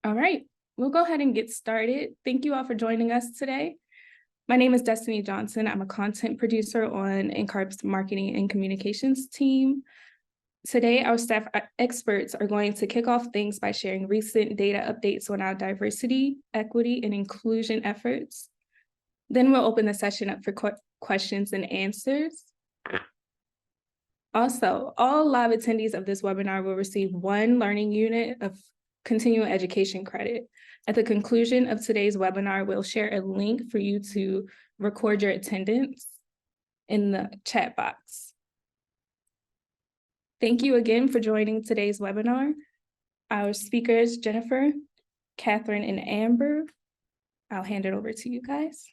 All right, we'll go ahead and get started. Thank you all for joining us today. My name is Destiny Johnson. I'm a content producer on NCARB's marketing and communications team. Today, our staff experts are going to kick off things by sharing recent data updates on our diversity, equity, and inclusion efforts. Then we'll open the session up for questions and answers. Also, all live attendees of this webinar will receive 1 learning unit of continuing education credit. At the conclusion of today's webinar, we'll share a link for you to record your attendance in the chat box. Thank you again for joining today's webinar. Our speakers, Jennifer, Catherine, and Amber, I'll hand it over to you guys.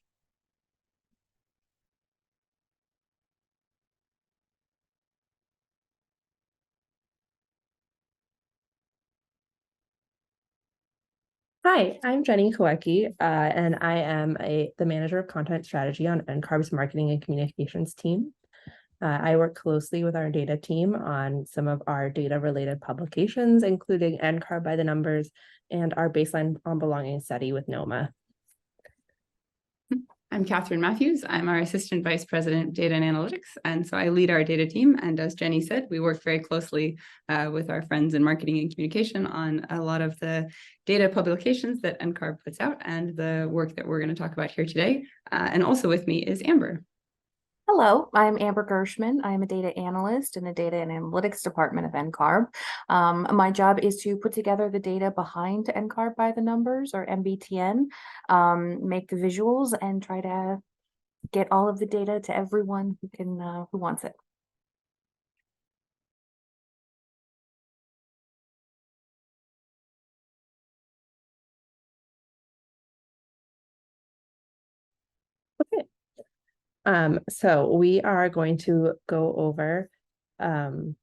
Hi, I'm Jenny Kowecki, and I am the manager of content strategy on NCARB's marketing and communications team. I work closely with our data team on some of our data-related publications, including NCARB by the numbers and our baseline on belonging study with NOMA. I'm Catherine Matthews. I'm our Assistant Vice President, Data and Analytics, and so I lead our data team. And as Jenny said, we work very closely with our friends in marketing and communication on a lot of the data publications that NCARB puts out and the work that we're going to talk about here today. And also with me is Amber. Hello, I'm Amber Gershman. I'm a data analyst in the data and analytics department of NCARB. My job is to put together the data behind NCARB by the numbers, or MBTN, make the visuals, and try to get all of the data to everyone who wants it. Okay. So we are going to go over some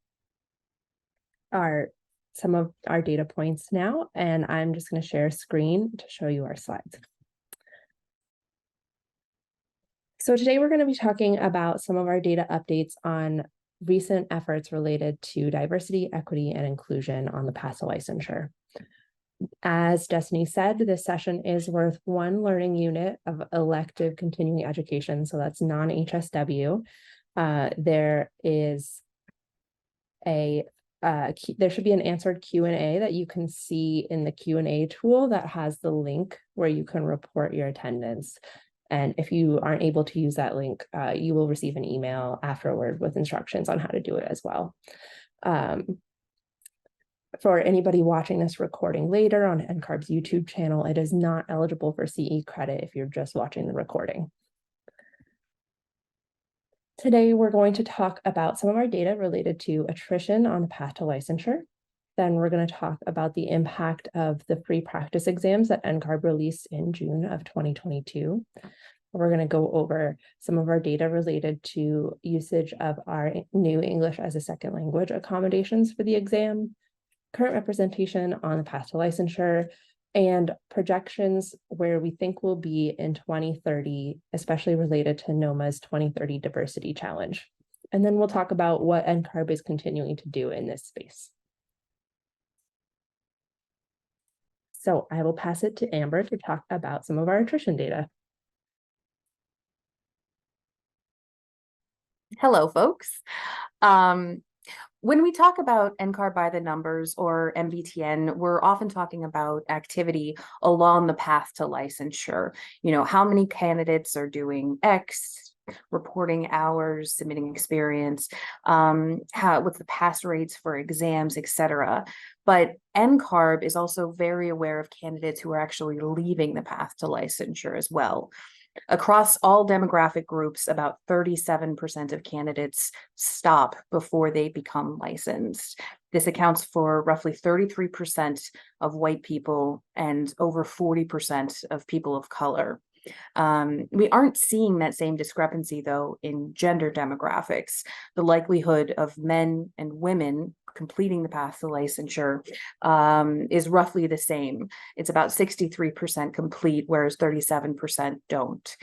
of our data points now, and I'm just going to share a screen to show you our slides. So today we're going to be talking about some of our data updates on recent efforts related to diversity, equity, and inclusion on the path to licensure. As Destiny said, this session is worth 1 learning unit of elective continuing education, so that's non-HSW. There should be an answered Q&A that you can see in the Q&A tool that has the link where you can report your attendance. And if you aren't able to use that link, you will receive an email afterward with instructions on how to do it as well. For anybody watching this recording later on NCARB's YouTube channel, it is not eligible for CE credit if you're just watching the recording. Today, we're going to talk about some of our data related to attrition on the path to licensure. Then we're going to talk about the impact of the free practice exams that NCARB released in June of 2022. We're going to go over some of our data related to usage of our new English as a second language accommodations for the exam, current representation on the path to licensure, and projections where we think we'll be in 2030, especially related to NOMA's 2030 Diversity Challenge. And then we'll talk about what NCARB is continuing to do in this space. So I will pass it to Amber to talk about some of our attrition data. Hello, folks. When we talk about NCARB by the numbers, or MBTN, we're often talking about activity along the path to licensure. You know, how many candidates are doing X, reporting hours, submitting experience, what's the pass rates for exams, etc. But NCARB is also very aware of candidates who are actually leaving the path to licensure as well. Across all demographic groups, about 37% of candidates stop before they become licensed. This accounts for roughly 33% of white people and over 40% of people of color. We aren't seeing that same discrepancy, though, in gender demographics. The likelihood of men and women completing the path to licensure is roughly the same. It's about 63% complete, whereas 37% don't.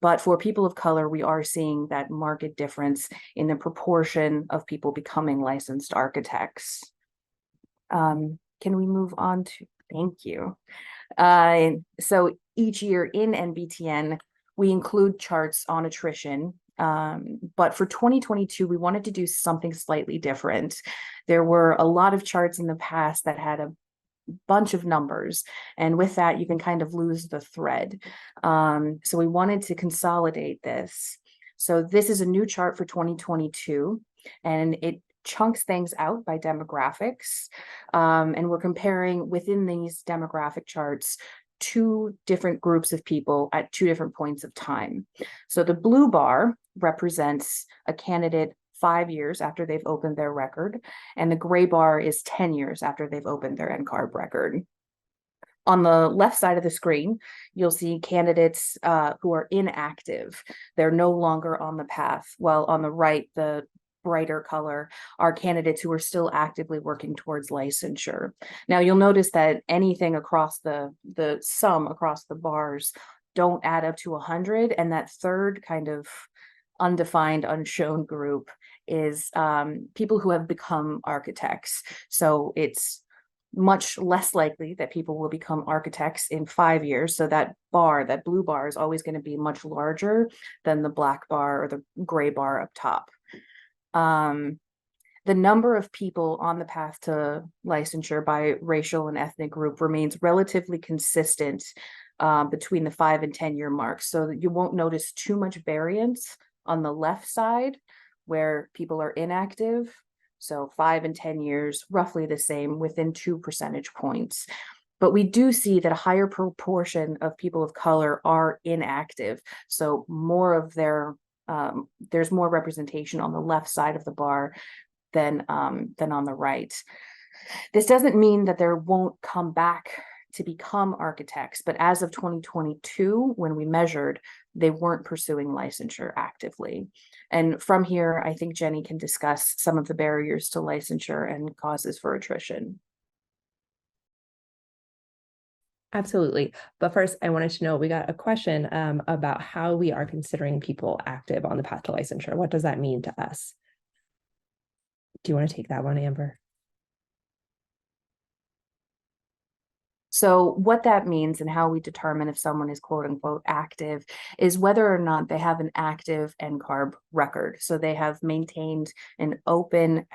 But for people of color, we are seeing that marked difference in the proportion of people becoming licensed architects. Can we move on to, Thank you. So each year in NBTN, we include charts on attrition. But for 2022, we wanted to do something slightly different. There were a lot of charts in the past that had a bunch of numbers, and with that, you can kind of lose the thread. So we wanted to consolidate this. So this is a new chart for 2022, and it chunks things out by demographics. And we're comparing within these demographic charts two different groups of people at two different points of time. So the blue bar represents a candidate 5 years after they've opened their record, and the gray bar is 10 years after they've opened their NCARB record. On the left side of the screen, you'll see candidates who are inactive. They're no longer on the path, while on the right, the brighter color are candidates who are still actively working towards licensure. Now you'll notice that anything across the sum across the bars don't add up to 100, and that third kind of undefined, unshown group is people who have become architects. So it's much less likely that people will become architects in 5 years. So that bar, that blue bar, is always going to be much larger than the black bar or the gray bar up top. The number of people on the path to licensure by racial and ethnic group remains relatively consistent between the 5 and 10 year marks. So that you won't notice too much variance on the left side where people are inactive. So 5 and 10 years, roughly the same, within 2 percentage points. But we do see that a higher proportion of people of color are inactive. So more of their there's more representation on the left side of the bar than on the right. This doesn't mean that there won't come back to become architects, but as of 2022, when we measured, they weren't pursuing licensure actively. And from here, I think Jenny can discuss some of the barriers to licensure and causes for attrition. Absolutely. But first, I wanted to know, we got a question about how we are considering people active on the path to licensure. What does that mean to us? Do you want to take that one, Amber? So what that means and how we determine if someone is quote unquote active is whether or not they have an active NCARB record. So they have maintained an open,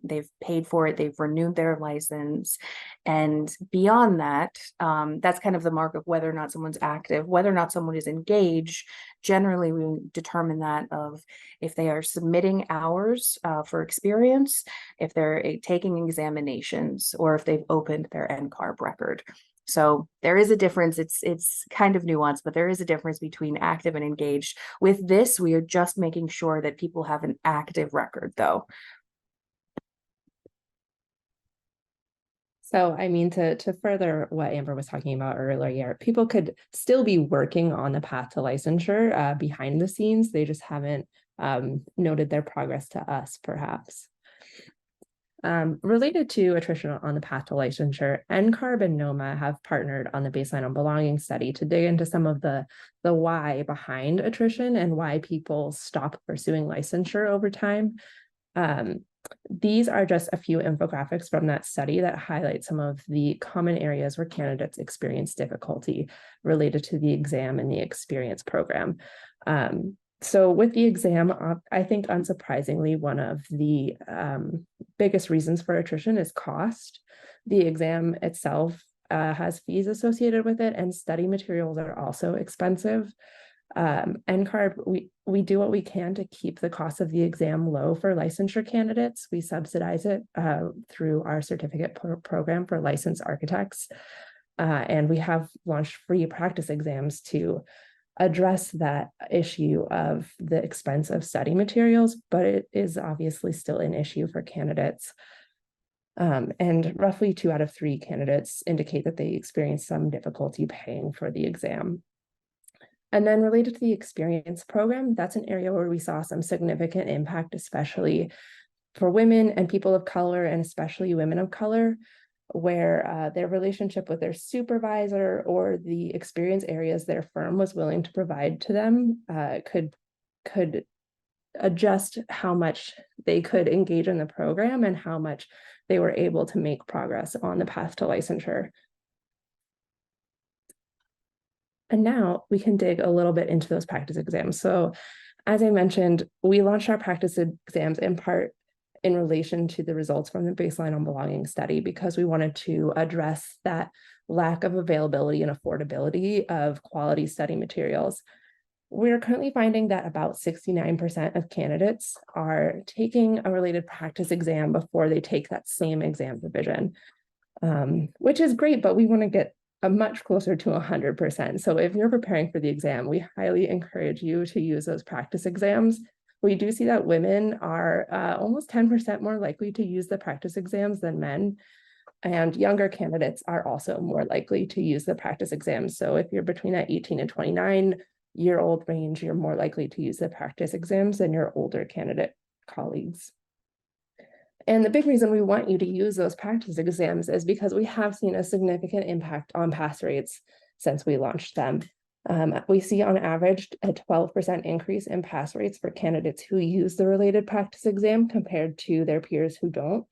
they've paid for it, they've renewed their license. And beyond that, that's kind of the mark of whether or not someone's active. Whether or not someone is engaged, generally we determine that of if they are submitting hours for experience, if they're taking examinations, or if they've opened their NCARB record. So there is a difference. It's kind of nuanced, but there is a difference between active and engaged. With this, we are just making sure that people have an active record, though. So, I mean, to further what Amber was talking about earlier, people could still be working on the path to licensure behind the scenes. They just haven't noted their progress to us, perhaps. Related to attrition on the path to licensure, NCARB and NOMA have partnered on the Baseline on Belonging study to dig into some of the why behind attrition and why people stop pursuing licensure over time. These are just a few infographics from that study that highlight some of the common areas where candidates experience difficulty related to the exam and the experience program. So with the exam, I think unsurprisingly, one of the biggest reasons for attrition is cost. The exam itself has fees associated with it, and study materials are also expensive. NCARB, we do what we can to keep the cost of the exam low for licensure candidates. We subsidize it through our certificate program for licensed architects. And we have launched free practice exams to address that issue of the expense of study materials, but it is obviously still an issue for candidates. And roughly 2 out of 3 candidates indicate that they experience some difficulty paying for the exam. And then related to the experience program, that's an area where we saw some significant impact, especially for women and people of color, and especially women of color, where their relationship with their supervisor or the experience areas their firm was willing to provide to them could adjust how much they could engage in the program and how much they were able to make progress on the path to licensure. And now we can dig a little bit into those practice exams. So as I mentioned, we launched our practice exams in part in relation to the results from the baseline on belonging study, because we wanted to address that lack of availability and affordability of quality study materials. We're currently finding that about 69% of candidates are taking a related practice exam before they take that same exam revision, which is great, but we want to get a much closer to 100%. So if you're preparing for the exam, we highly encourage you to use those practice exams. We do see that women are almost 10% more likely to use the practice exams than men. And younger candidates are also more likely to use the practice exams. So if you're between that 18 and 29-year-old range, you're more likely to use the practice exams than your older candidate colleagues. And the big reason we want you to use those practice exams is because we have seen a significant impact on pass rates since we launched them. We see on average a 12% increase in pass rates for candidates who use the related practice exam compared to their peers who don't.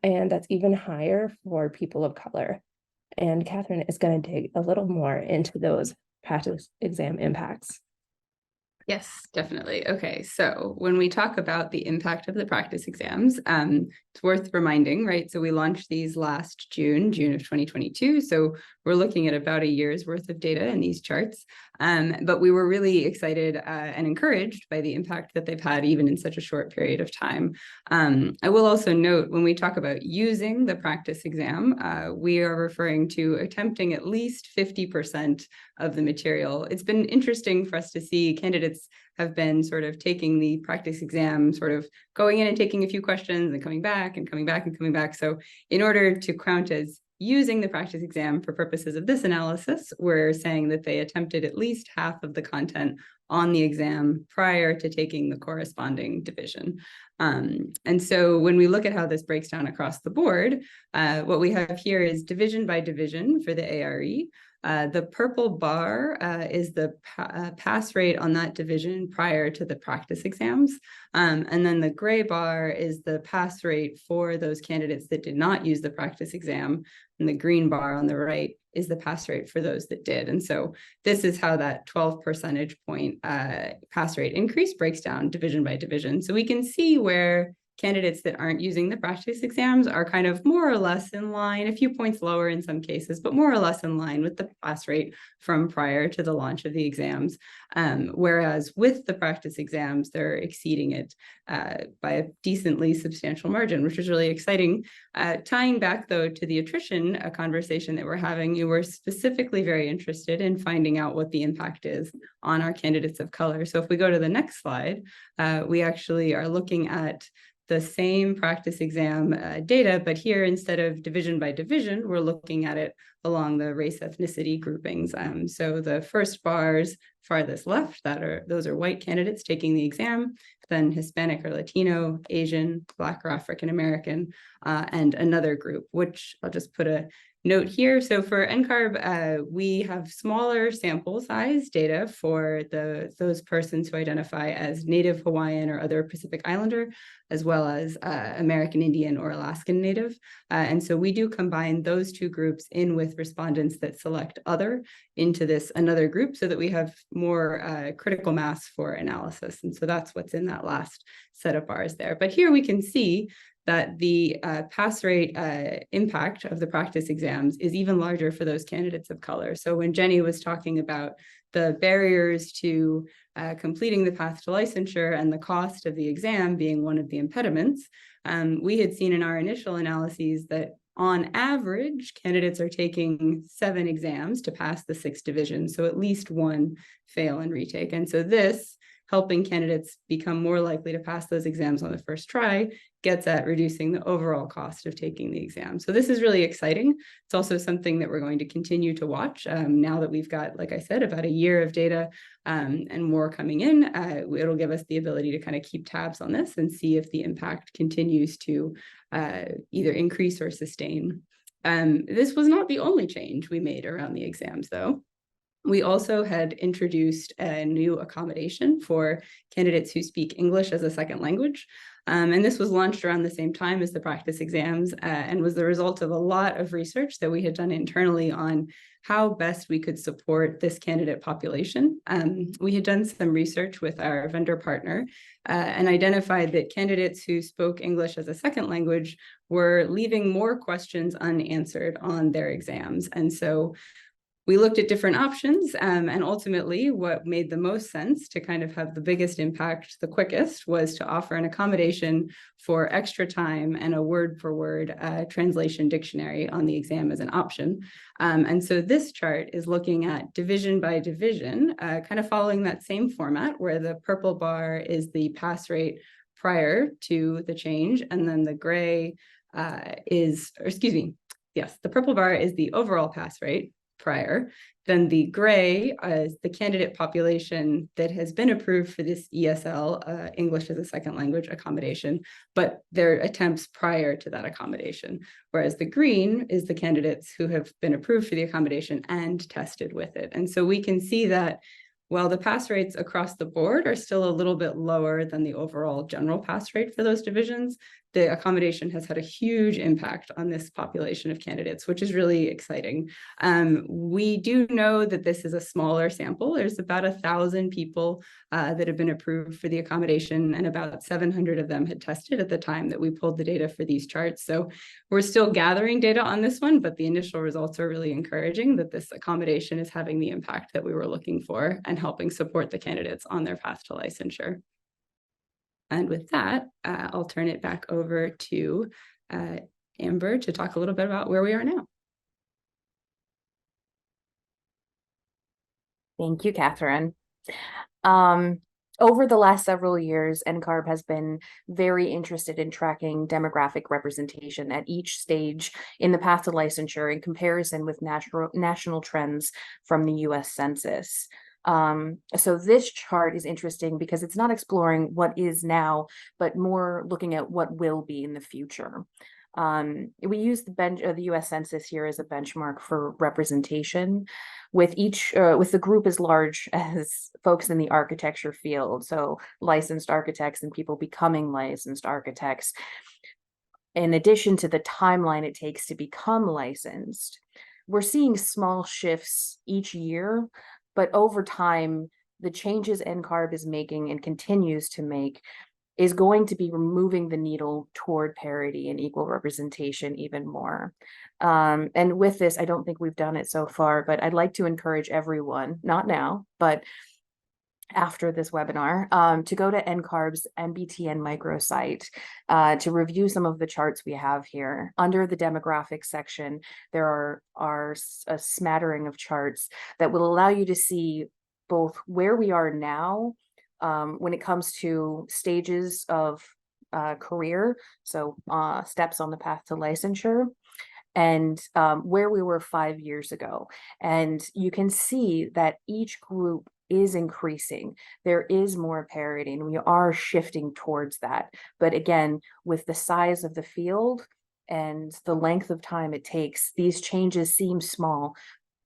And that's even higher for people of color. And Catherine is going to dig a little more into those practice exam impacts. Yes, definitely. Okay, so when we talk about the impact of the practice exams, it's worth reminding, right? So we launched these last June of 2022. So we're looking at about a year's worth of data in these charts. But we were really excited and encouraged by the impact that they've had even in such a short period of time. I will also note when we talk about using the practice exam, we are referring to attempting at least 50% of the material. It's been interesting for us to see candidates have been sort of taking the practice exam, sort of going in and taking a few questions and coming back and coming back and coming back. So in order to count as using the practice exam for purposes of this analysis, we're saying that they attempted at least half of the content on the exam prior to taking the corresponding division. And so when we look at how this breaks down across the board, what we have here is division by division for the ARE. The purple bar is the pass rate on that division prior to the practice exams. And then the gray bar is the pass rate for those candidates that did not use the practice exam. And the green bar on the right is the pass rate for those that did. And so this is how that 12 percentage point pass rate increase breaks down division by division. So we can see where candidates that aren't using the practice exams are kind of more or less in line, a few points lower in some cases, but more or less in line with the pass rate from prior to the launch of the exams. Whereas with the practice exams, they're exceeding it by a decently substantial margin, which is really exciting. Tying back though to the attrition conversation that we're having, you were specifically very interested in finding out what the impact is on our candidates of color. So if we go to the next slide, we actually are looking at the same practice exam data, but here instead of division by division, we're looking at it along the race ethnicity groupings. So the first bars farthest left, those are white candidates taking the exam, then Hispanic or Latino, Asian, Black or African American, and another group, which I'll just put a note here. So for NCARB, we have smaller sample size data for those persons who identify as Native Hawaiian or other Pacific Islander, as well as American Indian or Alaskan Native. And so we do combine those two groups in with respondents that select other into this another group so that we have more critical mass for analysis. And so that's what's in that last set of bars there. But here we can see that the pass rate impact of the practice exams is even larger for those candidates of color. So when Jenny was talking about the barriers to completing the path to licensure and the cost of the exam being one of the impediments, we had seen in our initial analyses that on average, candidates are taking 7 exams to pass the 6 divisions, so at least 1 fail and retake. And so this, helping candidates become more likely to pass those exams on the first try, gets at reducing the overall cost of taking the exam. So this is really exciting. It's also something that we're going to continue to watch now that we've got, like I said, about a year of data and more coming in. It'll give us the ability to kind of keep tabs on this and see if the impact continues to either increase or sustain. This was not the only change we made around the exams, though. We also had introduced a new accommodation for candidates who speak English as a second language. And this was launched around the same time as the practice exams and was the result of a lot of research that we had done internally on how best we could support this candidate population. We had done some research with our vendor partner and identified that candidates who spoke English as a second language were leaving more questions unanswered on their exams. And so we looked at different options, and ultimately what made the most sense to kind of have the biggest impact the quickest was to offer an accommodation for extra time and a word-for-word translation dictionary on the exam as an option. And so this chart is looking at division by division, kind of following that same format where the purple bar is the pass rate prior to the change, and then the gray the purple bar is the overall pass rate prior. Then the gray is the candidate population that has been approved for this ESL, English as a second language accommodation, but their attempts prior to that accommodation. Whereas the green is the candidates who have been approved for the accommodation and tested with it. And so we can see that while the pass rates across the board are still a little bit lower than the overall general pass rate for those divisions, the accommodation has had a huge impact on this population of candidates, which is really exciting. We do know that this is a smaller sample. There's about 1,000 people that have been approved for the accommodation, and about 700 of them had tested at the time that we pulled the data for these charts. So we're still gathering data on this one, but the initial results are really encouraging that this accommodation is having the impact that we were looking for and helping support the candidates on their path to licensure. And with that, I'll turn it back over to Amber to talk a little bit about where we are now. Thank you, Catherine. Over the last several years, NCARB has been very interested in tracking demographic representation at each stage in the path to licensure in comparison with national trends from the US Census. So this chart is interesting because it's not exploring what is now, but more looking at what will be in the future. We use the US Census here as a benchmark for representation, with the group as large as folks in the architecture field, so licensed architects and people becoming licensed architects. In addition to the timeline it takes to become licensed, we're seeing small shifts each year, but over time, the changes NCARB is making and continues to make is going to be removing the needle toward parity and equal representation even more. And with this, I don't think we've done it so far, but I'd like to encourage everyone, not now, but after this webinar, to go to NCARB's MBTN microsite to review some of the charts we have here. Under the demographics section, there are a smattering of charts that will allow you to see both where we are now when it comes to stages of career, so steps on the path to licensure, and where we were 5 years ago. And you can see that each group is increasing. There is more parity, and we are shifting towards that. But again, with the size of the field and the length of time it takes, these changes seem small,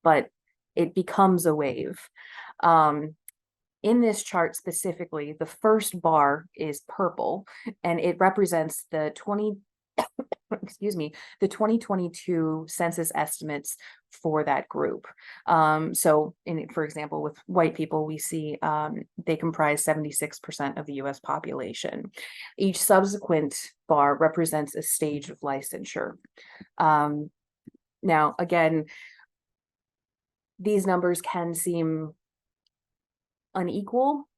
but it becomes a wave. In this chart specifically, the first bar is purple, and it represents the 2022 census estimates for that group. So for example, with white people, we see they comprise 76% of the US population. Each subsequent bar represents a stage of licensure. Now, again, these numbers can seem unequal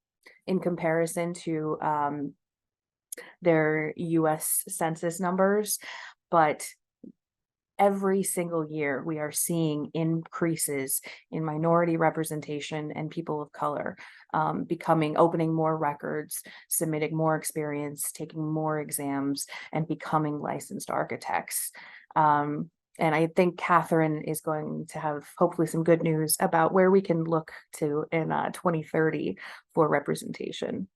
in comparison to their US Census numbers, but every single year we are seeing increases in minority representation and people of color opening more records, submitting more experience, taking more exams, and becoming licensed architects. And I think Catherine is going to have hopefully some good news about where we can look to in 2030 for representation.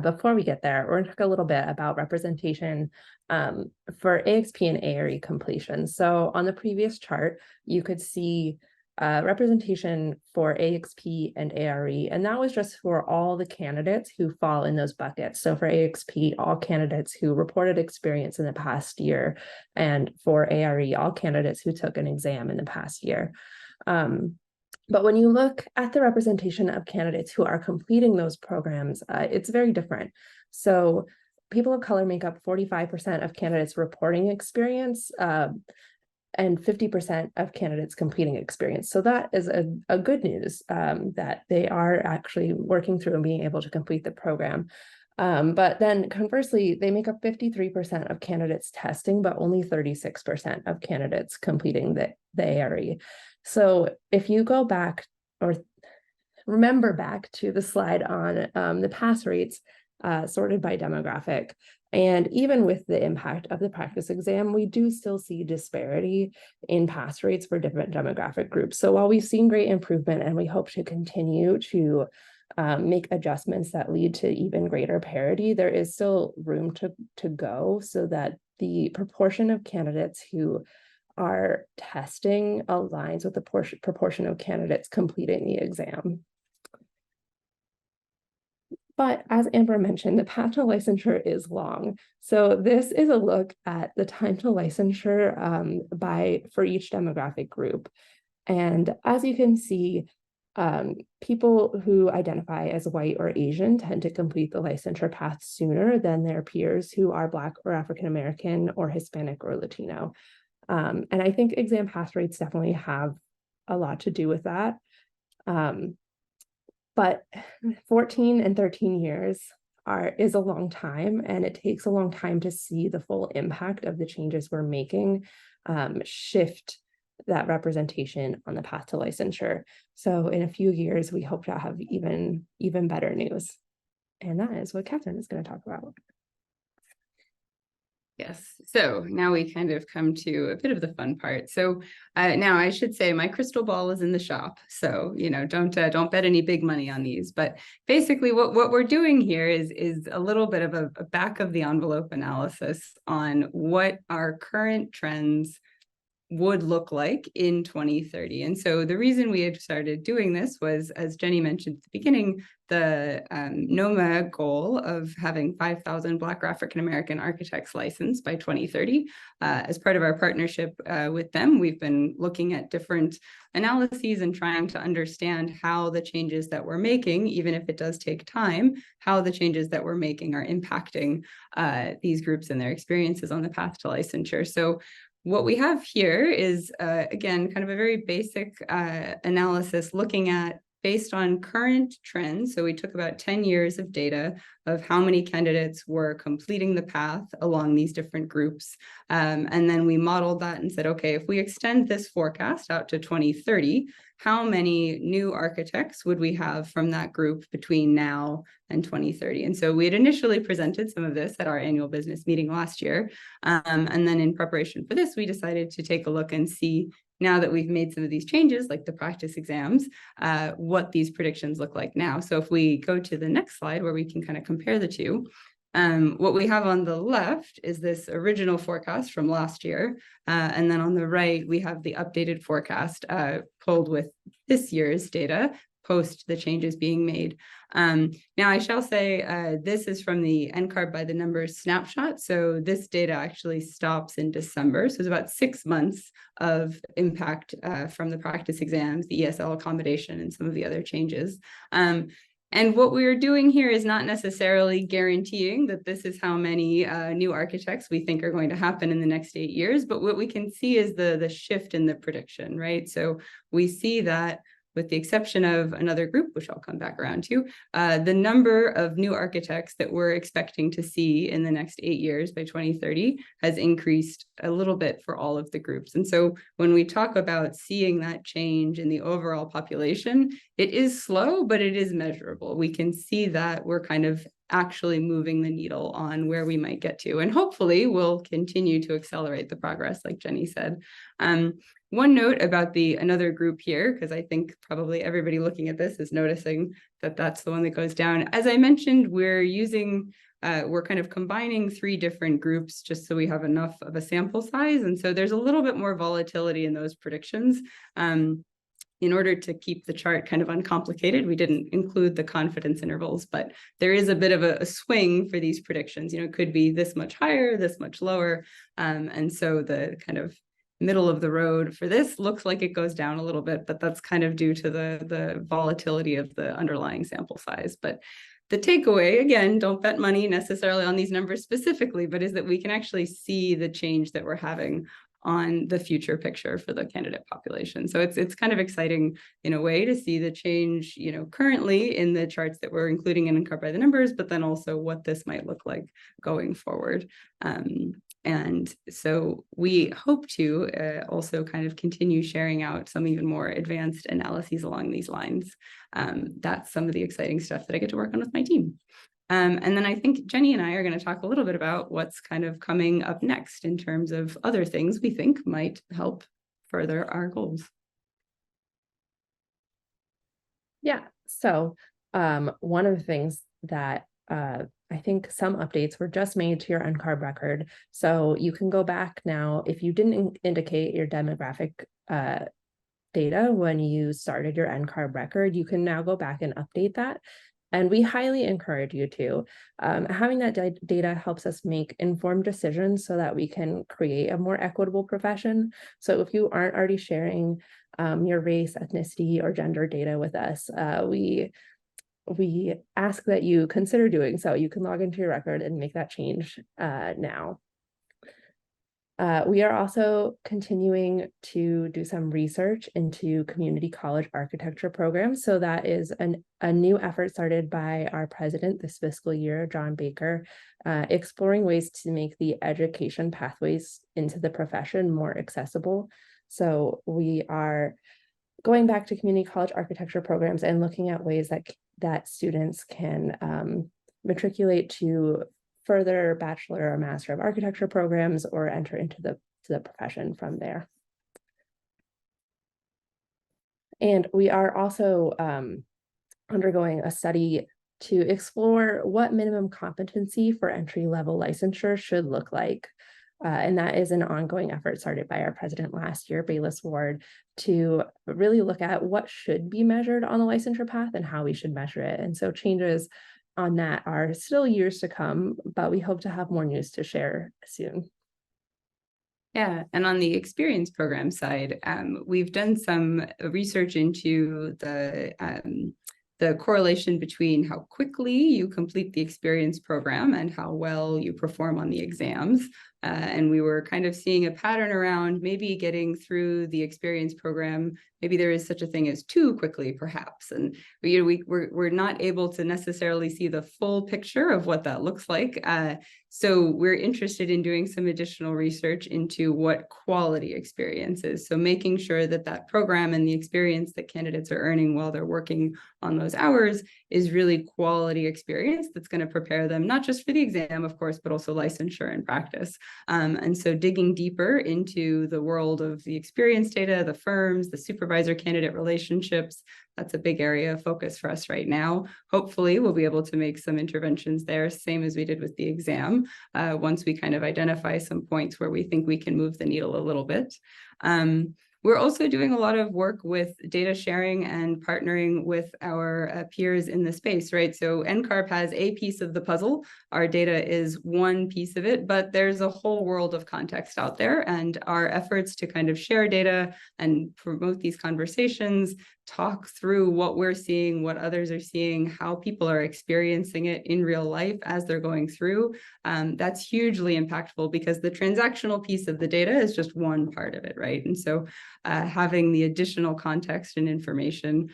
Before we get there, we're going to talk a little bit about representation for AXP and ARE completion. So on the previous chart, you could see representation for AXP and ARE, and that was just for all the candidates who fall in those buckets. So for AXP, all candidates who reported experience in the past year, and for ARE, all candidates who took an exam in the past year. But when you look at the representation of candidates who are completing those programs, it's very different. So people of color make up 45% of candidates reporting experience, and 50% of candidates completing experience. So that is a good news, that they are actually working through and being able to complete the program. But then conversely, they make up 53% of candidates testing, but only 36% of candidates completing the ARE. So if you go back or remember back to the slide on the pass rates sorted by demographic, and even with the impact of the practice exam, we do still see disparity in pass rates for different demographic groups. So while we've seen great improvement and we hope to continue to make adjustments that lead to even greater parity, there is still room to go so that the proportion of candidates who are testing aligns with the proportion of candidates completing the exam. But as Amber mentioned, the path to licensure is long. So this is a look at the time to licensure for each demographic group. And as you can see, people who identify as white or Asian tend to complete the licensure path sooner than their peers who are Black or African American or Hispanic or Latino. And I think exam pass rates definitely have a lot to do with that. But 14 and 13 years is a long time, and it takes a long time to see the full impact of the changes we're making shift that representation on the path to licensure. So in a few years, we hope to have even better news. And that is what Catherine is going to talk about. Yes. So now we kind of come to a bit of the fun part. So now I should say my crystal ball is in the shop. So, don't bet any big money on these. But basically what we're doing here is a little bit of a back of the envelope analysis on what our current trends would look like in 2030. And so the reason we had started doing this was, as Jenny mentioned at the beginning, the NOMA goal of having 5,000 Black or African American architects licensed by 2030. As part of our partnership with them, we've been looking at different analyses and trying to understand how the changes that we're making, even if it does take time, how the changes that we're making are impacting these groups and their experiences on the path to licensure. So what we have here is, again, kind of a very basic analysis looking at based on current trends. So we took about 10 years of data of how many candidates were completing the path along these different groups. And then we modeled that and said, okay, if we extend this forecast out to 2030, how many new architects would we have from that group between now and 2030? And so we had initially presented some of this at our annual business meeting last year. And then in preparation for this, we decided to take a look and see, now that we've made some of these changes, like the practice exams, what these predictions look like now. So if we go to the next slide where we can kind of compare the two, what we have on the left is this original forecast from last year. And then on the right, we have the updated forecast pulled with this year's data post the changes being made. Now, I shall say this is from the NCARB by the numbers snapshot. So this data actually stops in December. So it's about 6 months of impact from the practice exams, the ESL accommodation, and some of the other changes. And what we're doing here is not necessarily guaranteeing that this is how many new architects we think are going to happen in the next 8 years, but what we can see is the shift in the prediction, right? So we see that with the exception of another group, which I'll come back around to, the number of new architects that we're expecting to see in the next 8 years by 2030 has increased a little bit for all of the groups. And so when we talk about seeing that change in the overall population, it is slow, but it is measurable. We can see that we're kind of actually moving the needle on where we might get to. And hopefully we'll continue to accelerate the progress, like Jenny said. One note about another group here, because I think probably everybody looking at this is noticing that that's the one that goes down. As I mentioned, we're kind of combining 3 different groups just so we have enough of a sample size. And so there's a little bit more volatility in those predictions. In order to keep the chart kind of uncomplicated, we didn't include the confidence intervals, but there is a bit of a swing for these predictions. It could be this much higher, this much lower. And so the kind of middle of the road for this looks like it goes down a little bit, but that's kind of due to the volatility of the underlying sample size. But the takeaway, again, don't bet money necessarily on these numbers specifically, but is that we can actually see the change that we're having on the future picture for the candidate population. So it's kind of exciting in a way to see the change, currently in the charts that we're including in NCARB by the numbers, but then also what this might look like going forward. And so we hope to also kind of continue sharing out some even more advanced analyses along these lines. That's some of the exciting stuff that I get to work on with my team. And then I think Jenny and I are going to talk a little bit about what's kind of coming up next in terms of other things we think might help further our goals. Yeah, so one of the things that I think some updates were just made to your NCARB record. So you can go back now, if you didn't indicate your demographic data when you started your NCARB record, you can now go back and update that. And we highly encourage you to. Having that data helps us make informed decisions so that we can create a more equitable profession. So if you aren't already sharing your race, ethnicity, or gender data with us, we ask that you consider doing so. You can log into your record and make that change now. We are also continuing to do some research into community college architecture programs. So that is a new effort started by our president this fiscal year, John Baker, exploring ways to make the education pathways into the profession more accessible. So we are going back to community college architecture programs and looking at ways that students can matriculate to further Bachelor or Master of Architecture programs or enter into the profession from there. And we are also undergoing a study to explore what minimum competency for entry-level licensure should look like. And that is an ongoing effort started by our president last year, Bayless Ward, to really look at what should be measured on the licensure path and how we should measure it. And so changes on that are still years to come, but we hope to have more news to share soon. Yeah, and on the experience program side, we've done some research into the correlation between how quickly you complete the experience program and how well you perform on the exams. And we were kind of seeing a pattern around maybe getting through the experience program. Maybe there is such a thing as too quickly, perhaps. And we're not able to necessarily see the full picture of what that looks like. So we're interested in doing some additional research into what quality experience is. So making sure that that program and the experience that candidates are earning while they're working on those hours is really quality experience that's going to prepare them, not just for the exam, of course, but also licensure and practice. And so digging deeper into the world of the experience data, the firms, the supervisor-candidate relationships, that's a big area of focus for us right now. Hopefully, we'll be able to make some interventions there, same as we did with the exam, once we kind of identify some points where we think we can move the needle a little bit. We're also doing a lot of work with data sharing and partnering with our peers in the space, right? So NCARB has a piece of the puzzle. Our data is one piece of it, but there's a whole world of context out there, and our efforts to kind of share data and promote these conversations, talk through what we're seeing, what others are seeing, how people are experiencing it in real life as they're going through. That's hugely impactful because the transactional piece of the data is just one part of it, right? And so having the additional context and information,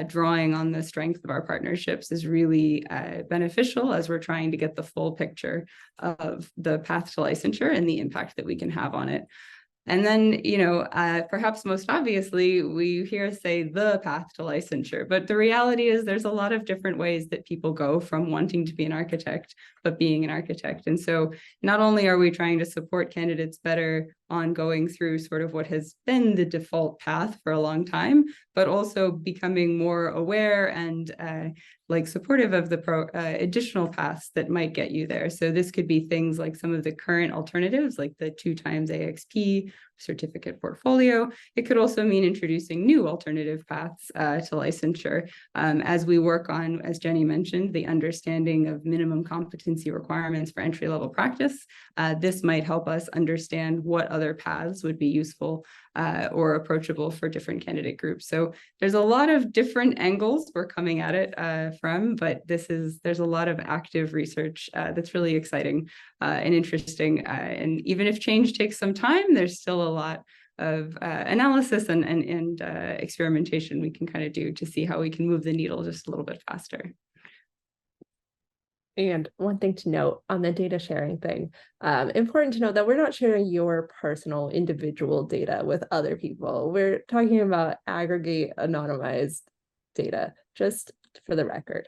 drawing on the strength of our partnerships is really beneficial as we're trying to get the full picture of the path to licensure and the impact that we can have on it. And then, perhaps most obviously, we hear say the path to licensure, but the reality is there's a lot of different ways that people go from wanting to be an architect, but being an architect. And so not only are we trying to support candidates better on going through sort of what has been the default path for a long time, but also becoming more aware and supportive of the additional paths that might get you there. So this could be things like some of the current alternatives, like the 2 times AXP certificate portfolio. It could also mean introducing new alternative paths to licensure as we work on, as Jenny mentioned, the understanding of minimum competency requirements for entry-level practice. This might help us understand what other paths would be useful or approachable for different candidate groups. So there's a lot of different angles we're coming at it from, but there's a lot of active research that's really exciting and interesting. And even if change takes some time, there's still a lot of analysis and experimentation we can kind of do to see how we can move the needle just a little bit faster. And one thing to note on the data sharing thing, important to note that we're not sharing your personal individual data with other people. We're talking about aggregate anonymized data, just for the record.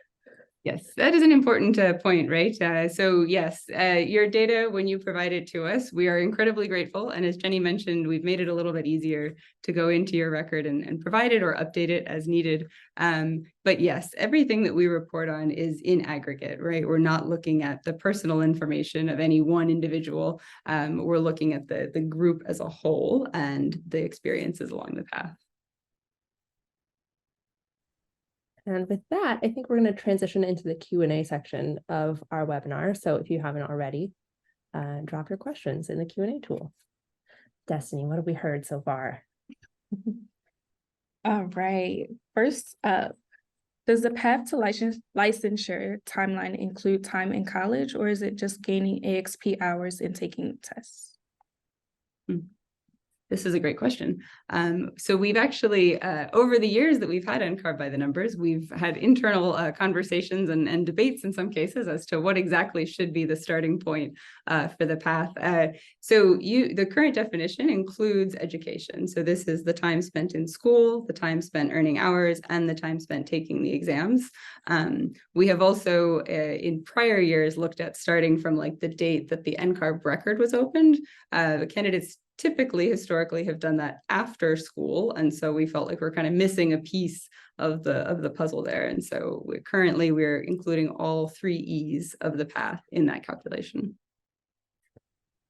Yes, that is an important point, right? So yes, your data, when you provide it to us, we are incredibly grateful. And as Jenny mentioned, we've made it a little bit easier to go into your record and provide it or update it as needed. But yes, everything that we report on is in aggregate, right? We're not looking at the personal information of any one individual. We're looking at the group as a whole and the experiences along the path. And with that, I think we're going to transition into the Q&A section of our webinar. So if you haven't already, drop your questions in the Q&A tool. Destiny, what have we heard so far? All right. First up, does the path to licensure timeline include time in college, or is it just gaining AXP hours and taking tests? This is a great question. So we've actually, over the years that we've had NCARB by the numbers, we've had internal conversations and debates in some cases as to what exactly should be the starting point for the path. So the current definition includes education. So this is the time spent in school, the time spent earning hours, and the time spent taking the exams. We have also in prior years looked at starting from like the date that the NCARB record was opened. The candidates typically historically have done that after school, and so we felt like we're kind of missing a piece of the puzzle there. And so we're including all 3 E's of the path in that calculation.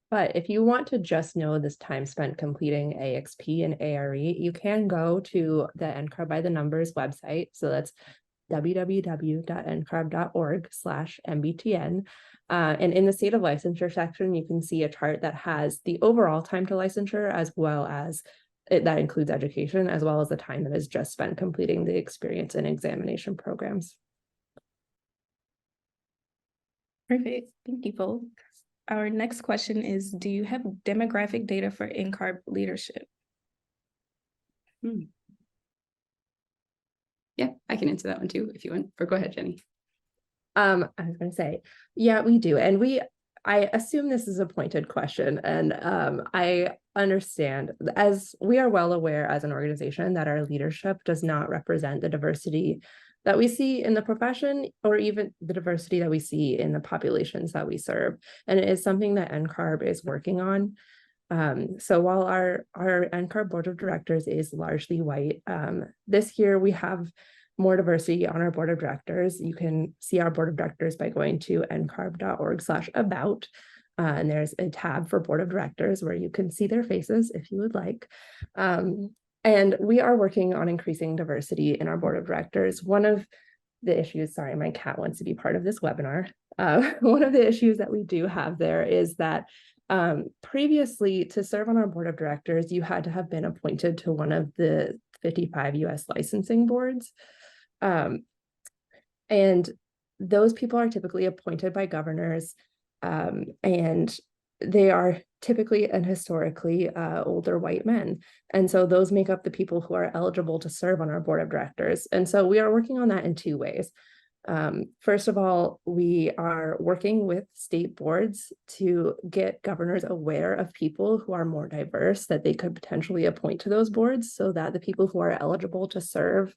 But if you want to just know this time spent completing AXP and ARE, you can go to the NCARB by the numbers website. So that's www.ncarb.org/MBTN. And in the state of licensure section, you can see a chart that has the overall time to licensure, as well as that includes education, as well as the time that is just spent completing the experience and examination programs. Perfect. Thank you both. Our next question is, do you have demographic data for NCARB leadership? Yeah, I can answer that one too, if you want, or go ahead, Jenny. I was going to say, yeah, we do. And I assume this is a pointed question. And I understand, as we are well aware as an organization, that our leadership does not represent the diversity that we see in the profession, or even the diversity that we see in the populations that we serve. And it is something that NCARB is working on. So while our NCARB board of directors is largely white, this year we have more diversity on our board of directors. You can see our board of directors by going to ncarb.org/about. And there's a tab for board of directors where you can see their faces if you would like. And we are working on increasing diversity in our board of directors. One of the issues, sorry, my cat wants to be part of this webinar. One of the issues that we do have there is that previously, to serve on our board of directors, you had to have been appointed to one of the 55 US licensing boards. And those people are typically appointed by governors, and they are typically and historically older white men. And so those make up the people who are eligible to serve on our board of directors. And so we are working on that in 2 ways. First of all, we are working with state boards to get governors aware of people who are more diverse that they could potentially appoint to those boards, so that the people who are eligible to serve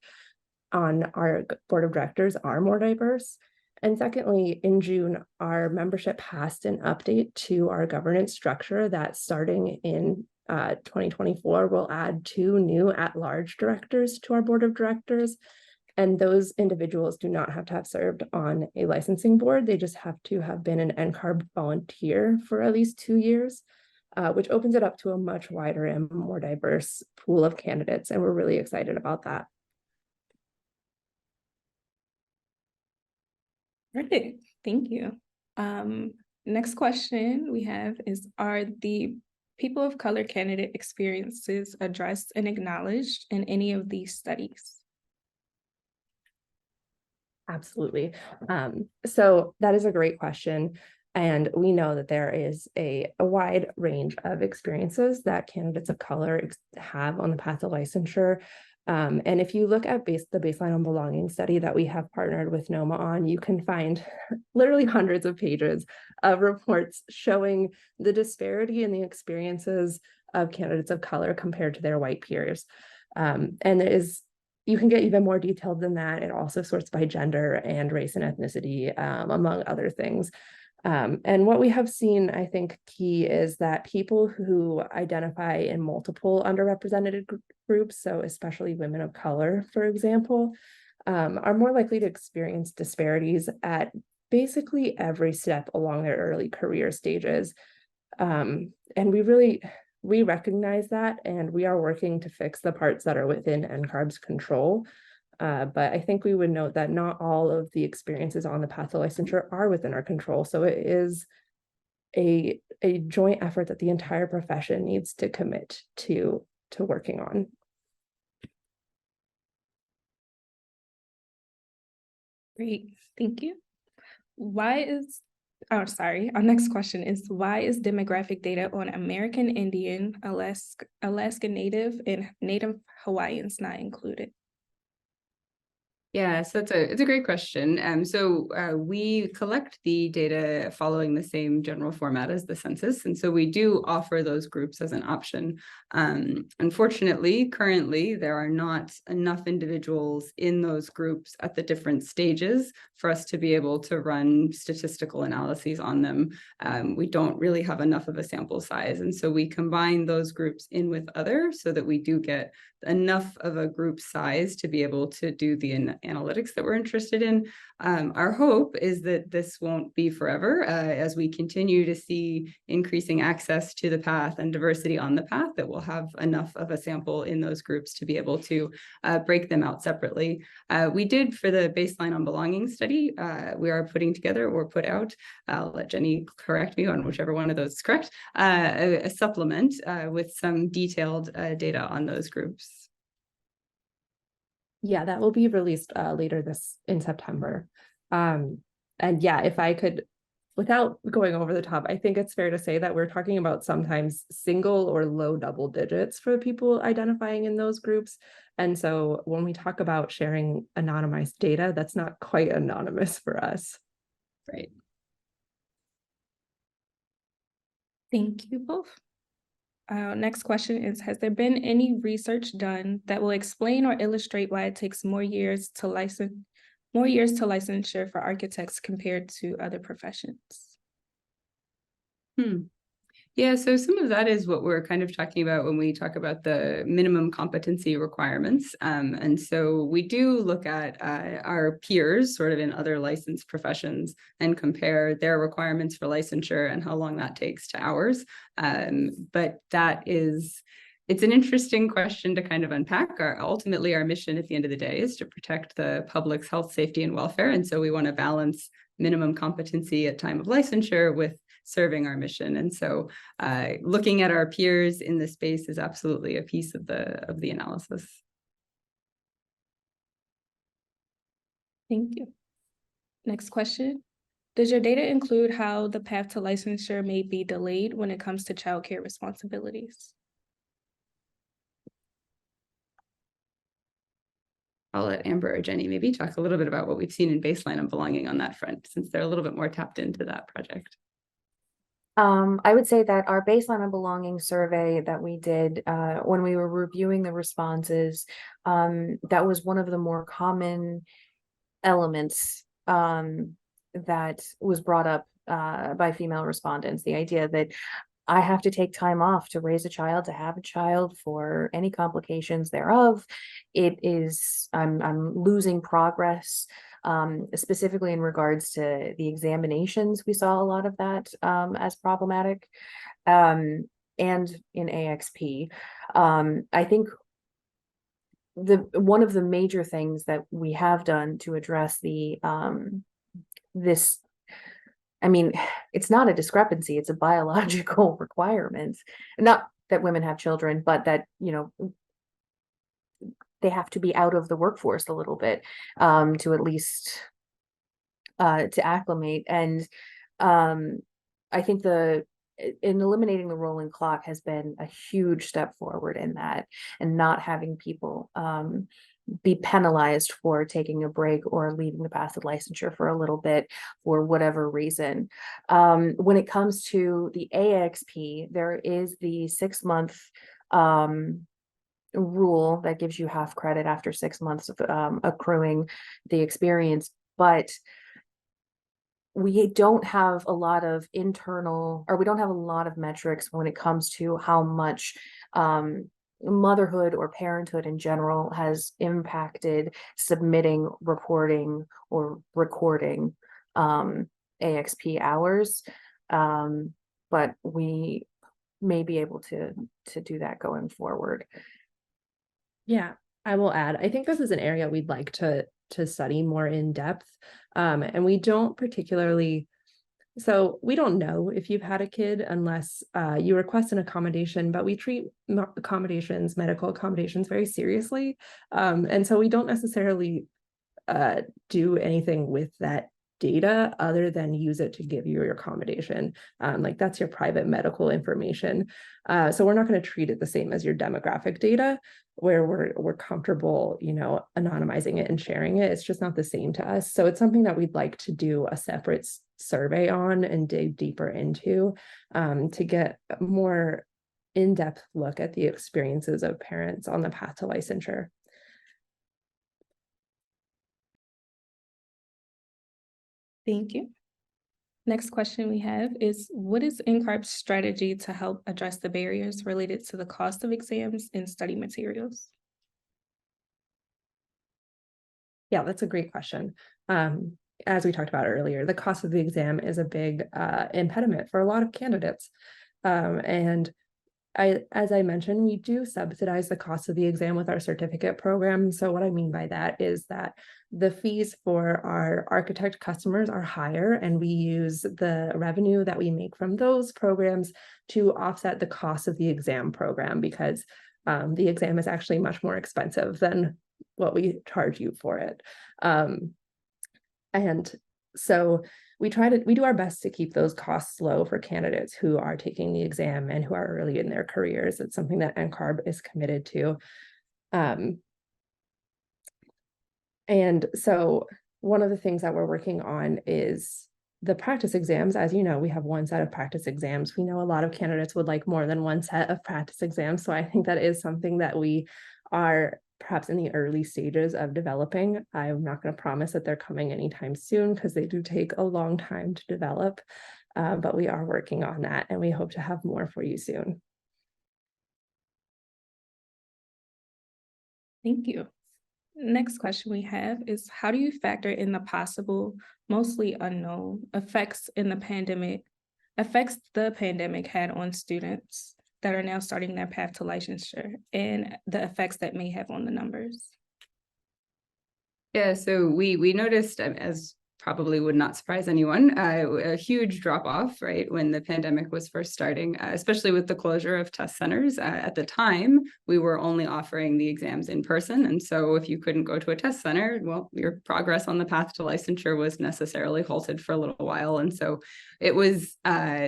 on our board of directors are more diverse. And secondly, in June, our membership passed an update to our governance structure that starting in 2024 will add 2 new at-large directors to our board of directors. And those individuals do not have to have served on a licensing board. They just have to have been an NCARB volunteer for at least 2 years, which opens it up to a much wider and more diverse pool of candidates. And we're really excited about that. Perfect. Thank you. Next question we have is, are the people of color candidate experiences addressed and acknowledged in any of these studies? Absolutely. So that is a great question. And we know that there is a wide range of experiences that candidates of color have on the path to licensure. And if you look at the baseline on belonging study that we have partnered with NOMA on, you can find literally hundreds of pages of reports showing the disparity in the experiences of candidates of color compared to their white peers. And you can get even more detailed than that. It also sorts by gender and race and ethnicity, among other things. And what we have seen, I think, key is that people who identify in multiple underrepresented groups, so especially women of color, for example, are more likely to experience disparities at basically every step along their early career stages. And we recognize that, and we are working to fix the parts that are within NCARB's control. But I think we would note that not all of the experiences on the path to licensure are within our control. So it is a joint effort that the entire profession needs to commit to working on. Great, thank you. Our next question is, why is demographic data on American Indian, Alaska Native, and Native Hawaiians not included? Yeah, so it's a great question. We collect the data following the same general format as the census, and so we do offer those groups as an option. Unfortunately, currently there are not enough individuals in those groups at the different stages for us to be able to run statistical analyses on them. We don't really have enough of a sample size, and so we combine those groups in with others so that we do get enough of a group size to be able to do the analytics that we're interested in. Our hope is that this won't be forever. As we continue to see increasing access to the path and diversity on the path, that we'll have enough of a sample in those groups to be able to break them out separately. We did, for the baseline on belonging study, we are putting together or put out, I'll let Jenny correct me on whichever one of those is correct, a supplement with some detailed data on those groups. Yeah, that will be released later in September. And yeah, if I could, without going over the top, I think it's fair to say that we're talking about sometimes single or low double digits for people identifying in those groups. And so when we talk about sharing anonymized data, that's not quite anonymous for us. Right. Thank you both. Next question is, has there been any research done that will explain or illustrate why it takes more years to licensure for architects compared to other professions? Yeah, so some of that is what we're kind of talking about when we talk about the minimum competency requirements. And so we do look at our peers sort of in other licensed professions and compare their requirements for licensure and how long that takes to ours. But it's an interesting question to kind of unpack. Ultimately, our mission at the end of the day is to protect the public's health, safety, and welfare. And so we want to balance minimum competency at time of licensure with serving our mission. And so looking at our peers in this space is absolutely a piece of the analysis. Thank you. Next question. Does your data include how the path to licensure may be delayed when it comes to childcare responsibilities? I'll let Amber or Jenny maybe talk a little bit about what we've seen in baseline and belonging on that front, since they're a little bit more tapped into that project. I would say that our baseline and belonging survey that we did when we were reviewing the responses, that was one of the more common elements that was brought up by female respondents. The idea that I have to take time off to raise a child, to have a child, for any complications thereof. It is, I'm losing progress. Specifically in regards to the examinations, we saw a lot of that as problematic. And in AXP, I think one of the major things that we have done to address the this, I mean, it's not a discrepancy, it's a biological requirement. Not that women have children, but that, you know, they have to be out of the workforce a little bit to at least to acclimate. And I think in eliminating the rolling clock has been a huge step forward in that, and not having people be penalized for taking a break or leaving the passive licensure for a little bit for whatever reason. When it comes to the AXP, there is the 6-month rule that gives you half credit after 6 months of accruing the experience, but we don't have a lot of internal, or we don't have a lot of metrics when it comes to how much motherhood or parenthood in general has impacted submitting, reporting, or recording AXP hours. But we may be able to do that going forward. Yeah, I will add, I think this is an area we'd like to study more in depth. And we don't particularly, so we don't know if you've had a kid unless you request an accommodation, but we treat accommodations, medical accommodations, very seriously. And so we don't necessarily do anything with that data other than use it to give you your accommodation. Like that's your private medical information. So we're not going to treat it the same as your demographic data, where we're comfortable, you know, anonymizing it and sharing it. It's just not the same to us. So it's something that we'd like to do a separate survey on and dig deeper into to get a more in-depth look at the experiences of parents on the path to licensure. Thank you. Next question we have is, what is NCARB's strategy to help address the barriers related to the cost of exams and study materials? Yeah, that's a great question. As we talked about earlier, the cost of the exam is a big impediment for a lot of candidates. And as I mentioned, we do subsidize the cost of the exam with our certificate program. So what I mean by that is that the fees for our architect customers are higher, and we use the revenue that we make from those programs to offset the cost of the exam program, because the exam is actually much more expensive than what we charge you for it. And so we do our best to keep those costs low for candidates who are taking the exam and who are early in their careers. It's something that NCARB is committed to. And so one of the things that we're working on is the practice exams. As you know, we have one set of practice exams. We know a lot of candidates would like more than one set of practice exams. So I think that is something that we are perhaps in the early stages of developing. I'm not going to promise that they're coming anytime soon, because they do take a long time to develop, but we are working on that, and we hope to have more for you soon. Thank you. Next question we have is, how do you factor in the possible, mostly unknown effects the pandemic had on students that are now starting their path to licensure, and the effects that may have on the numbers? Yeah, so we noticed, as probably would not surprise anyone, a huge drop off, right, when the pandemic was first starting, especially with the closure of test centers. At the time, we were only offering the exams in person. And so if you couldn't go to a test center, well, your progress on the path to licensure was necessarily halted for a little while. And so it was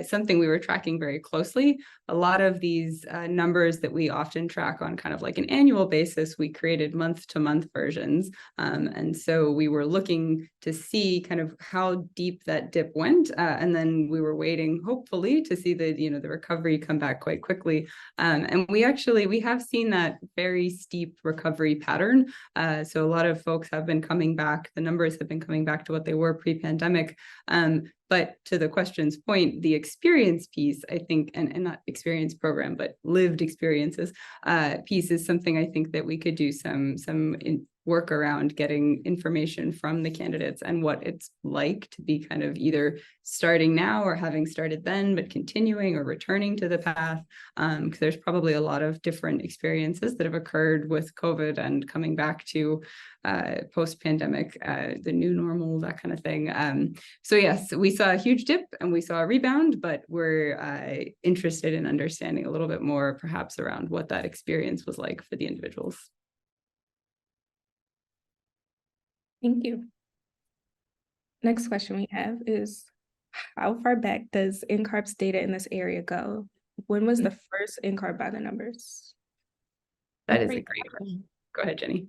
something we were tracking very closely. A lot of these numbers that we often track on kind of like an annual basis, we created month-to-month versions. And so we were looking to see kind of how deep that dip went. And then we were waiting, hopefully, to see the recovery come back quite quickly. And we have seen that very steep recovery pattern. So a lot of folks have been coming back. The numbers have been coming back to what they were pre-pandemic. But to the question's point, the experience piece, I think, and not experience program, but lived experiences piece is something I think that we could do some work around getting information from the candidates and what it's like to be kind of either starting now or having started then, but continuing or returning to the path. Because there's probably a lot of different experiences that have occurred with COVID and coming back to post-pandemic, the new normal, that kind of thing. So yes, we saw a huge dip and we saw a rebound, but we're interested in understanding a little bit more perhaps around what that experience was like for the individuals. Thank you. Next question we have is, how far back does NCARB's data in this area go? When was the first NCARB by the numbers? That is a great question. Go ahead, Jenny.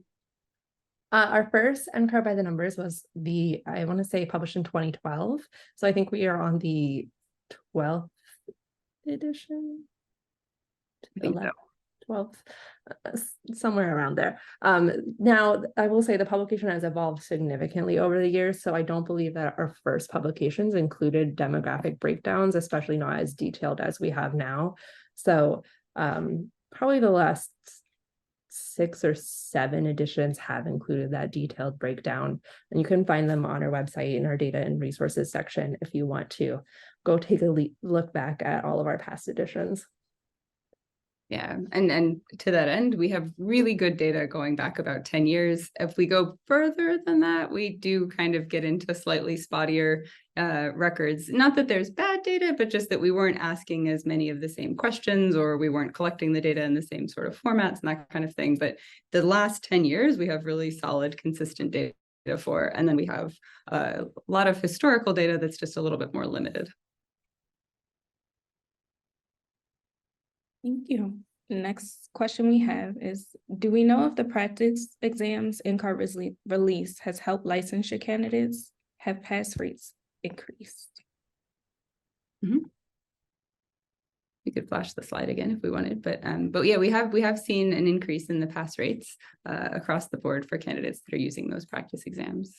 Our first NCARB by the numbers was I want to say published in 2012. So I think we are on the 12th edition. I think so. 12th, somewhere around there. Now, I will say the publication has evolved significantly over the years, so I don't believe that our first publications included demographic breakdowns, especially not as detailed as we have now. So probably the last 6 or 7 editions have included that detailed breakdown, and you can find them on our website in our data and resources section if you want to go take a look back at all of our past editions. Yeah, and to that end, we have really good data going back about 10 years. If we go further than that, we do kind of get into slightly spottier records. Not that there's bad data, but just that we weren't asking as many of the same questions, or we weren't collecting the data in the same sort of formats and that kind of thing. But the last 10 years, we have really solid, consistent data for, and then we have a lot of historical data that's just a little bit more limited. Thank you. The next question we have is, do we know if the practice exams NCARB release has helped licensure candidates? Have pass rates increased? Mm-hmm. We could flash the slide again if we wanted, but yeah, we have seen an increase in the pass rates across the board for candidates that are using those practice exams.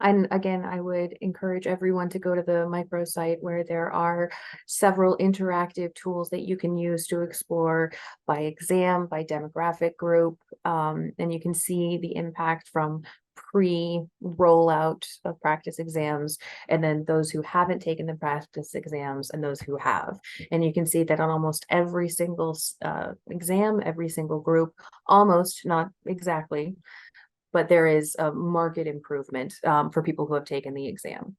And again, I would encourage everyone to go to the microsite, where there are several interactive tools that you can use to explore by exam, by demographic group, and you can see the impact from pre-rollout of practice exams, and then those who haven't taken the practice exams and those who have. And you can see that on almost every single exam, every single group, almost, not exactly, but there is a market improvement for people who have taken the exam.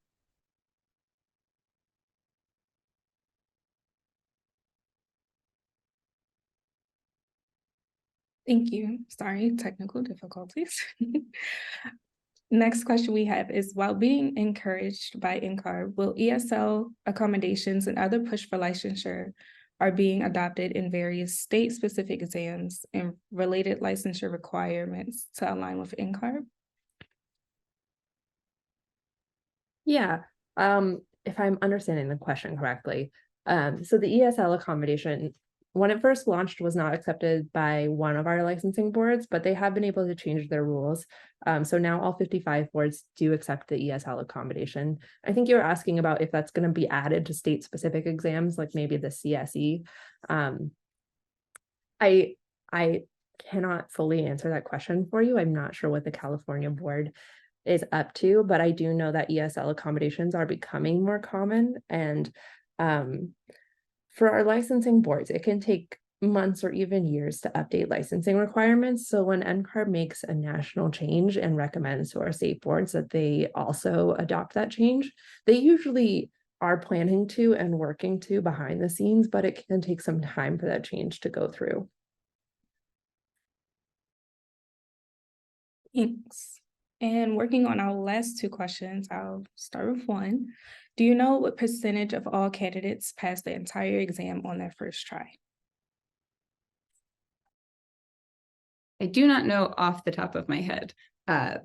Thank you. Sorry, technical difficulties. Next question we have is, while being encouraged by NCARB, will ESL accommodations and other push for licensure are being adopted in various state-specific exams and related licensure requirements to align with NCARB? Yeah, if I'm understanding the question correctly, so the ESL accommodation, when it first launched, was not accepted by one of our licensing boards, but they have been able to change their rules. So now all 55 boards do accept the ESL accommodation. I think you're asking about if that's going to be added to state-specific exams, like maybe the CSE. I cannot fully answer that question for you. I'm not sure what the California board is up to, but I do know that ESL accommodations are becoming more common. And for our licensing boards, it can take months or even years to update licensing requirements. So when NCARB makes a national change and recommends to our state boards that they also adopt that change, they usually are planning to and working to behind the scenes, but it can take some time for that change to go through. Thanks. And working on our last two questions, I'll start with one. Do you know what percentage of all candidates pass the entire exam on their first try? I do not know off the top of my head, and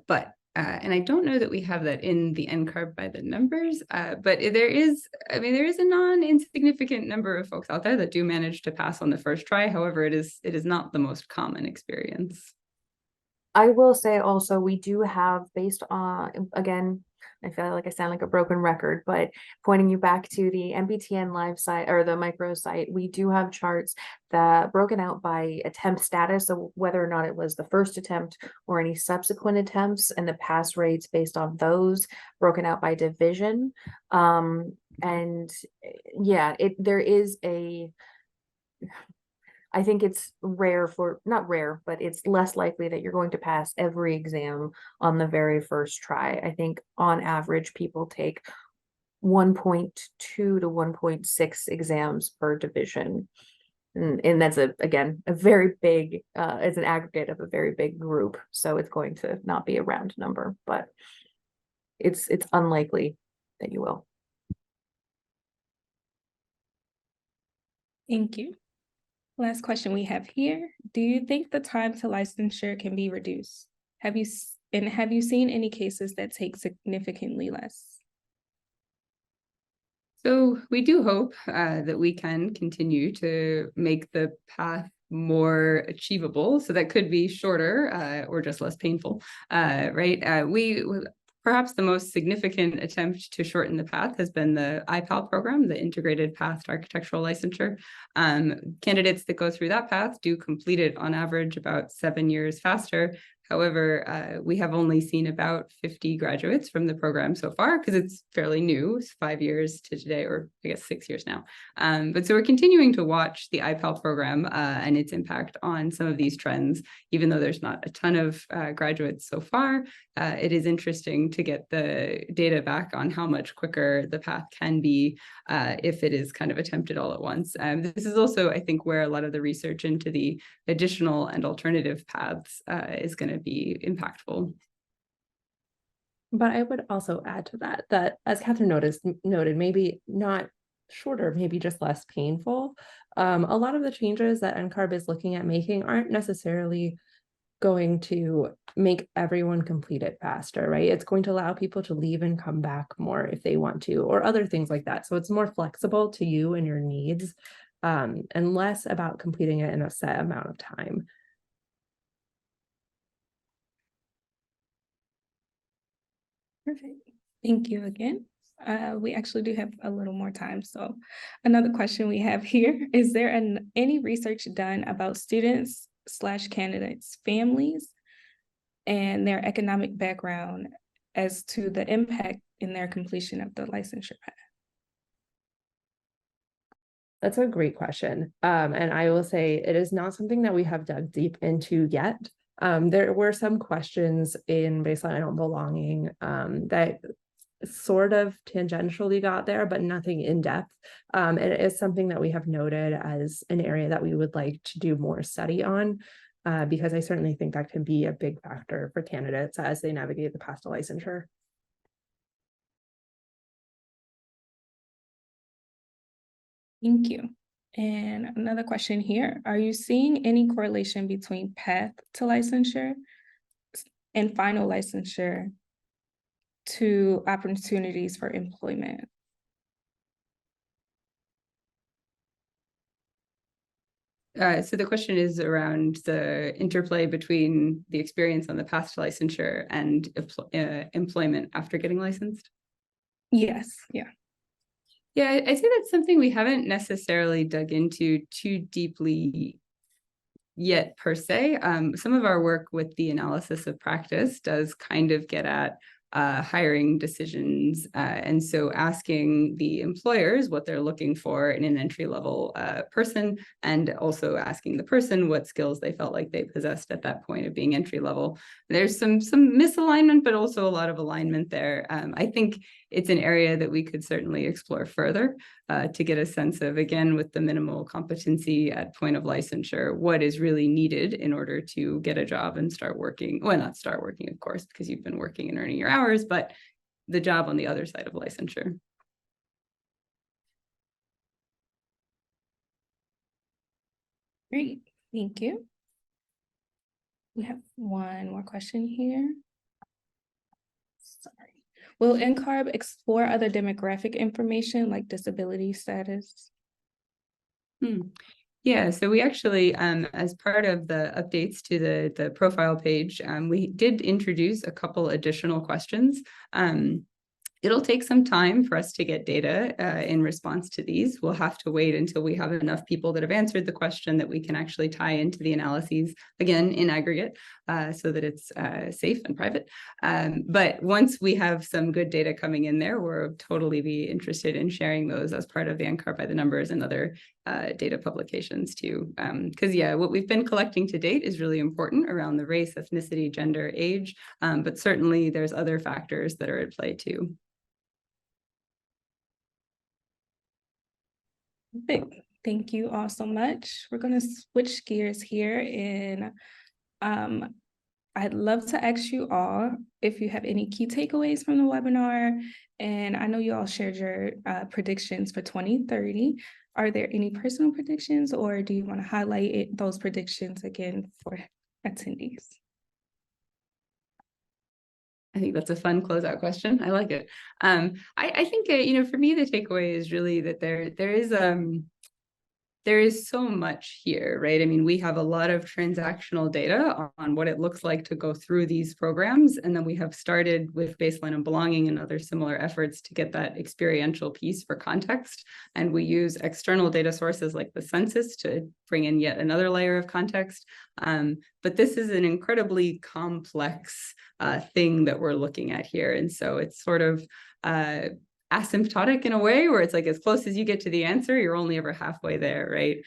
I don't know that we have that in the NCARB by the numbers, but there is a non-insignificant number of folks out there that do manage to pass on the first try. However, it is not the most common experience. I will say also, we do have, based on, again, I feel like I sound like a broken record, but pointing you back to the MBTN live site or the micro site, we do have charts that broken out by attempt status, so whether or not it was the first attempt or any subsequent attempts, and the pass rates based on those, broken out by division. And yeah, there is I think it's not rare, but it's less likely that you're going to pass every exam on the very first try. I think on average, people take 1.2 to 1.6 exams per division. And that's again, a very big, it's an aggregate of a very big group. So it's going to not be a round number, but it's unlikely that you will. Thank you. Last question we have here. Do you think the time to licensure can be reduced? Have you seen any cases that take significantly less? So we do hope that we can continue to make the path more achievable. So that could be shorter or just less painful, right? Perhaps the most significant attempt to shorten the path has been the IPAL program, the Integrated Path to Architectural Licensure. Candidates that go through that path do complete it on average about 7 years faster. However, we have only seen about 50 graduates from the program so far because it's fairly new. It's 5 years to today, or I guess 6 years now. But so we're continuing to watch the IPAL program and its impact on some of these trends. Even though there's not a ton of graduates so far, it is interesting to get the data back on how much quicker the path can be if it is kind of attempted all at once. This is also, I think, where a lot of the research into the additional and alternative paths is going to be impactful. But I would also add to that as Catherine noted, maybe not shorter, maybe just less painful. A lot of the changes that NCARB is looking at making aren't necessarily going to make everyone complete it faster, right? It's going to allow people to leave and come back more if they want to, or other things like that. So it's more flexible to you and your needs, and less about completing it in a set amount of time. Perfect. Thank you again. We actually do have a little more time. So another question we have here, is there any research done about students/candidates' families and their economic background as to the impact in their completion of the licensure path? That's a great question. And I will say it is not something that we have dug deep into yet. There were some questions in baseline on belonging that sort of tangentially got there, but nothing in depth. And it is something that we have noted as an area that we would like to do more study on, because I certainly think that can be a big factor for candidates as they navigate the path to licensure. Thank you. And another question here, are you seeing any correlation between path to licensure and final licensure to opportunities for employment? So the question is around the interplay between the experience on the path to licensure and employment after getting licensed? Yes, yeah. Yeah, I'd say that's something we haven't necessarily dug into too deeply yet per se. Some of our work with the analysis of practice does kind of get at hiring decisions. And so asking the employers what they're looking for in an entry-level person, and also asking the person what skills they felt like they possessed at that point of being entry-level. There's some misalignment, but also a lot of alignment there. I think it's an area that we could certainly explore further to get a sense of, again, with the minimal competency at point of licensure, what is really needed in order to get a job and start working. Well, not start working, of course, because you've been working and earning your hours, but the job on the other side of licensure. Great, thank you. We have one more question here. Sorry. Will NCARB explore other demographic information like disability status? Yeah, so we actually, as part of the updates to the profile page, we did introduce a couple additional questions. It'll take some time for us to get data in response to these. We'll have to wait until we have enough people that have answered the question that we can actually tie into the analyses, again, in aggregate, so that it's safe and private. But once we have some good data coming in there, we'll totally be interested in sharing those as part of the NCARB by the numbers and other data publications too. Because yeah, what we've been collecting to date is really important around the race, ethnicity, gender, age, but certainly there's other factors that are at play too. Thank you all so much. We're going to switch gears here, and I'd love to ask you all if you have any key takeaways from the webinar. And I know you all shared your predictions for 2030. Are there any personal predictions, or do you want to highlight those predictions again for attendees? I think that's a fun closeout question. I like it. I think, for me, the takeaway is really that there is so much here, right? I mean, we have a lot of transactional data on what it looks like to go through these programs. And then we have started with baseline and belonging and other similar efforts to get that experiential piece for context. And we use external data sources like the census to bring in yet another layer of context. But this is an incredibly complex thing that we're looking at here. And so it's sort of asymptotic in a way where it's like as close as you get to the answer, you're only ever halfway there, right?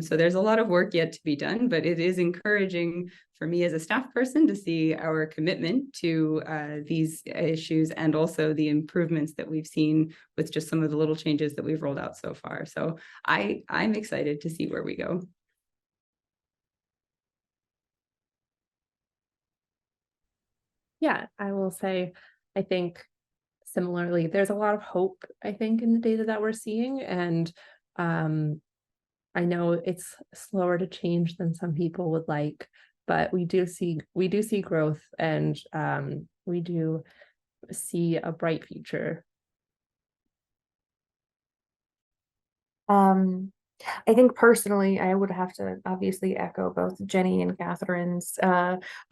So there's a lot of work yet to be done, but it is encouraging for me as a staff person to see our commitment to these issues and also the improvements that we've seen with just some of the little changes that we've rolled out so far. So I'm excited to see where we go. Yeah, I will say, I think similarly, there's a lot of hope, I think, in the data that we're seeing. And I know it's slower to change than some people would like, but we do see growth, and we do see a bright future. I think personally, I would have to obviously echo both Jenny and Catherine's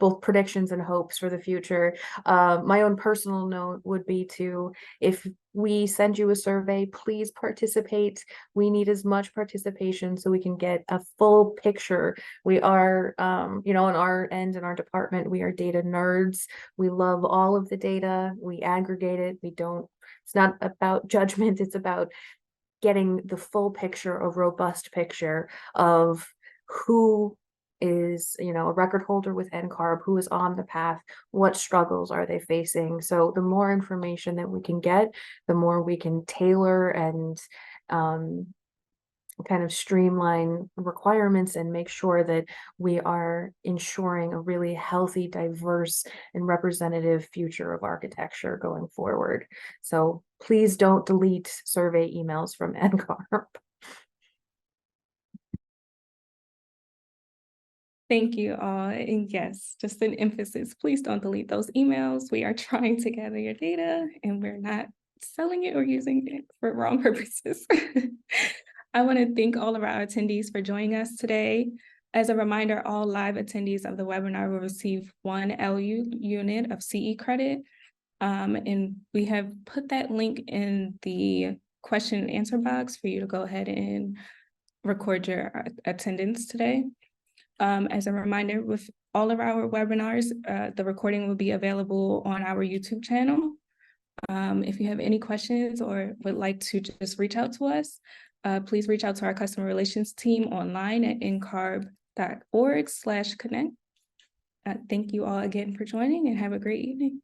both predictions and hopes for the future. My own personal note would be to, if we send you a survey, please participate. We need as much participation so we can get a full picture. We are, on our end, in our department, we are data nerds. We love all of the data. We aggregate it. It's not about judgment. It's about getting the full picture, a robust picture of who is, a record holder with NCARB, who is on the path, what struggles are they facing. So the more information that we can get, the more we can tailor and kind of streamline requirements and make sure that we are ensuring a really healthy, diverse, and representative future of architecture going forward. So please don't delete survey emails from NCARB. Thank you all. And yes, just an emphasis, please don't delete those emails. We are trying to gather your data and we're not selling it or using it for wrong purposes. I want to thank all of our attendees for joining us today. As a reminder, all live attendees of the webinar will receive 1 LU unit of CE credit. And we have put that link in the question and answer box for you to go ahead and record your attendance today. As a reminder, with all of our webinars, the recording will be available on our YouTube channel. If you have any questions or would like to just reach out to us, please reach out to our customer relations team online at ncarb.org/connect. Thank you all again for joining and have a great evening.